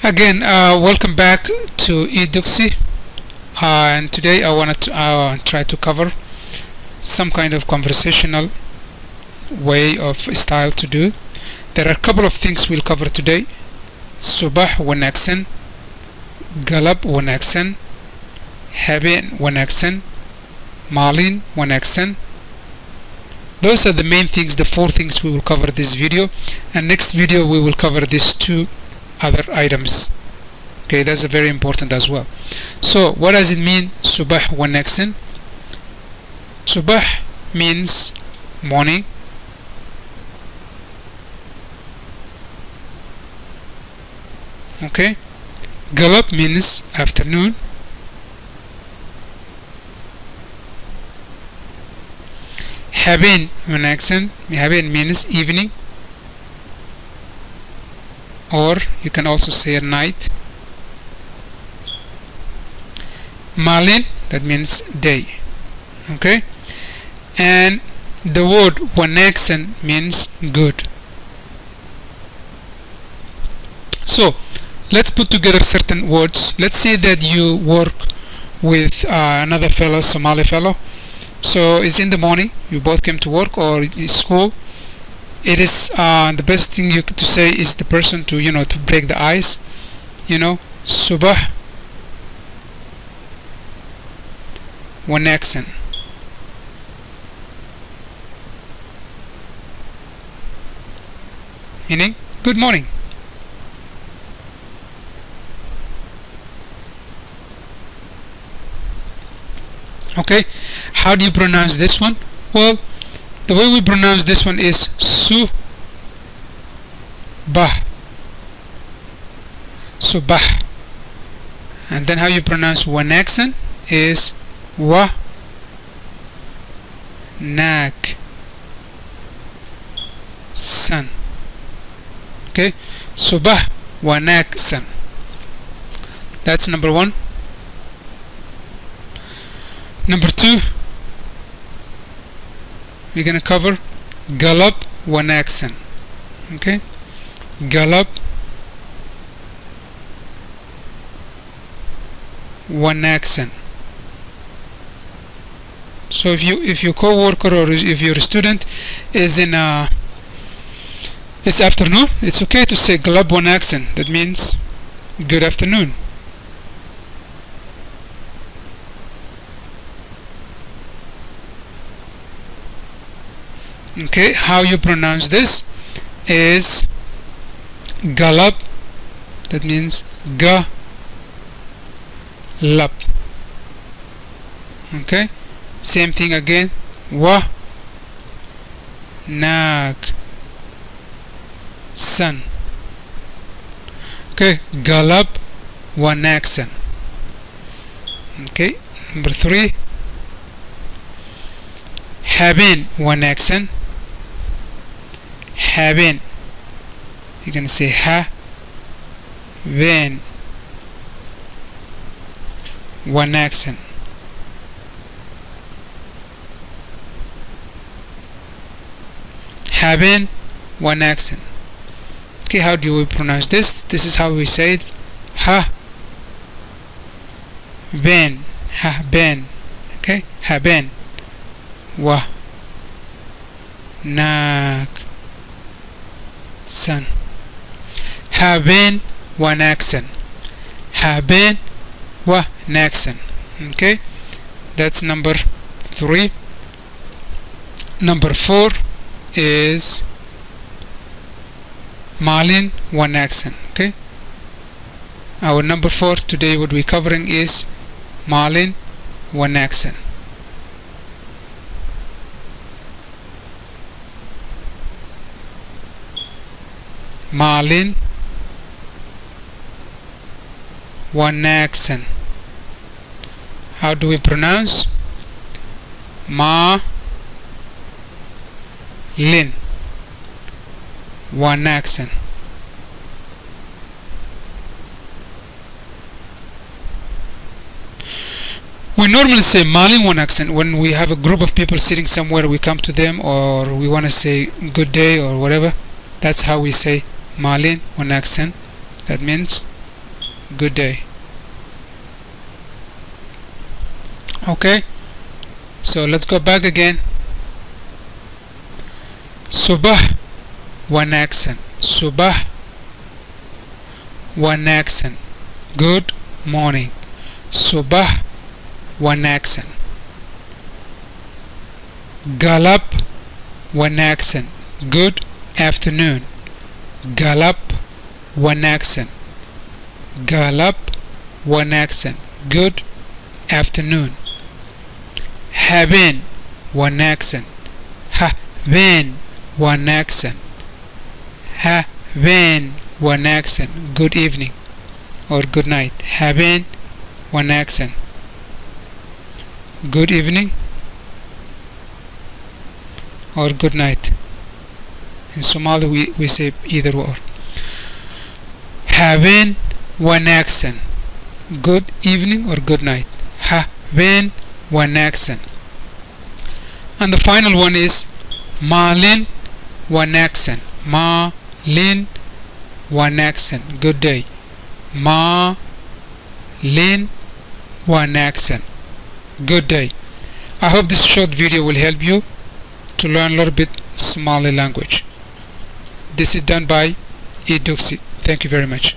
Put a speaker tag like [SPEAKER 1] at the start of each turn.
[SPEAKER 1] Again, welcome back to eDuxi, and today I want to try to cover some kind of conversational way of style to do. There are a couple of things we'll cover today: Subah wanaagsan, Galab wanaagsan, Habeen wanaagsan, Maalin wanaagsan. Those are the main things, the four things we will cover this video, and next video we will cover these two other items. Okay, that's very important as well. So what does it mean, Subah wanaagsan? Subah means morning, okay. Galab means afternoon, Habeen wanaagsan, Habeen means evening, or you can also say at night. Maalin, that means day, okay. And the word wanaagsan means good. So let's put together certain words. Let's say that you work with another fellow, Somali fellow. So it's in the morning, you both came to work or school. It is the best thing you to say is the person to to break the ice. Subah wanaagsan. Meaning good morning. Okay, how do you pronounce this one? Well, the way we pronounce this one is Subah. Subah. And then how you pronounce wanaagsan is wa nag san. Okay, Subah wanaagsan. That's number one. Number two, we're gonna cover Galab wanaagsan. Okay, Galab wanaagsan. So if your co-worker or if your student is in it's afternoon, it's okay to say Galab wanaagsan. That means good afternoon. Okay, how you pronounce this is Galab, that means ga lab. Okay, same thing again, wa nag san. Okay, Galab wanaagsan. Okay, number three, Habeen wanaagsan. Habeen, you're gonna say ha ven wanaagsan. Habeen wanaagsan. Okay, how do we pronounce this? This is how we say it: ha ben, ha ben. Okay, habeen wa nag san. Habeen wanaagsan. Habeen wanaagsan. Okay, that's number three. Number four is Maalin wanaagsan. Okay, our number four today what we're covering is Maalin wanaagsan. Maalin wanaagsan. How do we pronounce? Maalin wanaagsan. We normally say Maalin wanaagsan when we have a group of people sitting somewhere. We come to them or we want to say good day or whatever. That's how we say Maalin wanaagsan. That means good day. Okay, so let's go back again. Subah wanaagsan. Subah wanaagsan, good morning. Subah wanaagsan. Galab wanaagsan, good afternoon. Galab wanaagsan. Galab wanaagsan, good afternoon. Habeen wanaagsan. Habeen wanaagsan. Habeen wanaagsan, good evening or good night. Habeen wanaagsan, good evening or good night. In Somali we say either or. Habeen wanaagsan, good evening or good night. Habeen wanaagsan. And the final one is maalin wanaagsan. Maalin wanaagsan, good day. Maalin wanaagsan, good day. I hope this short video will help you to learn a little bit Somali language. This is done by Eduxi. Thank you very much.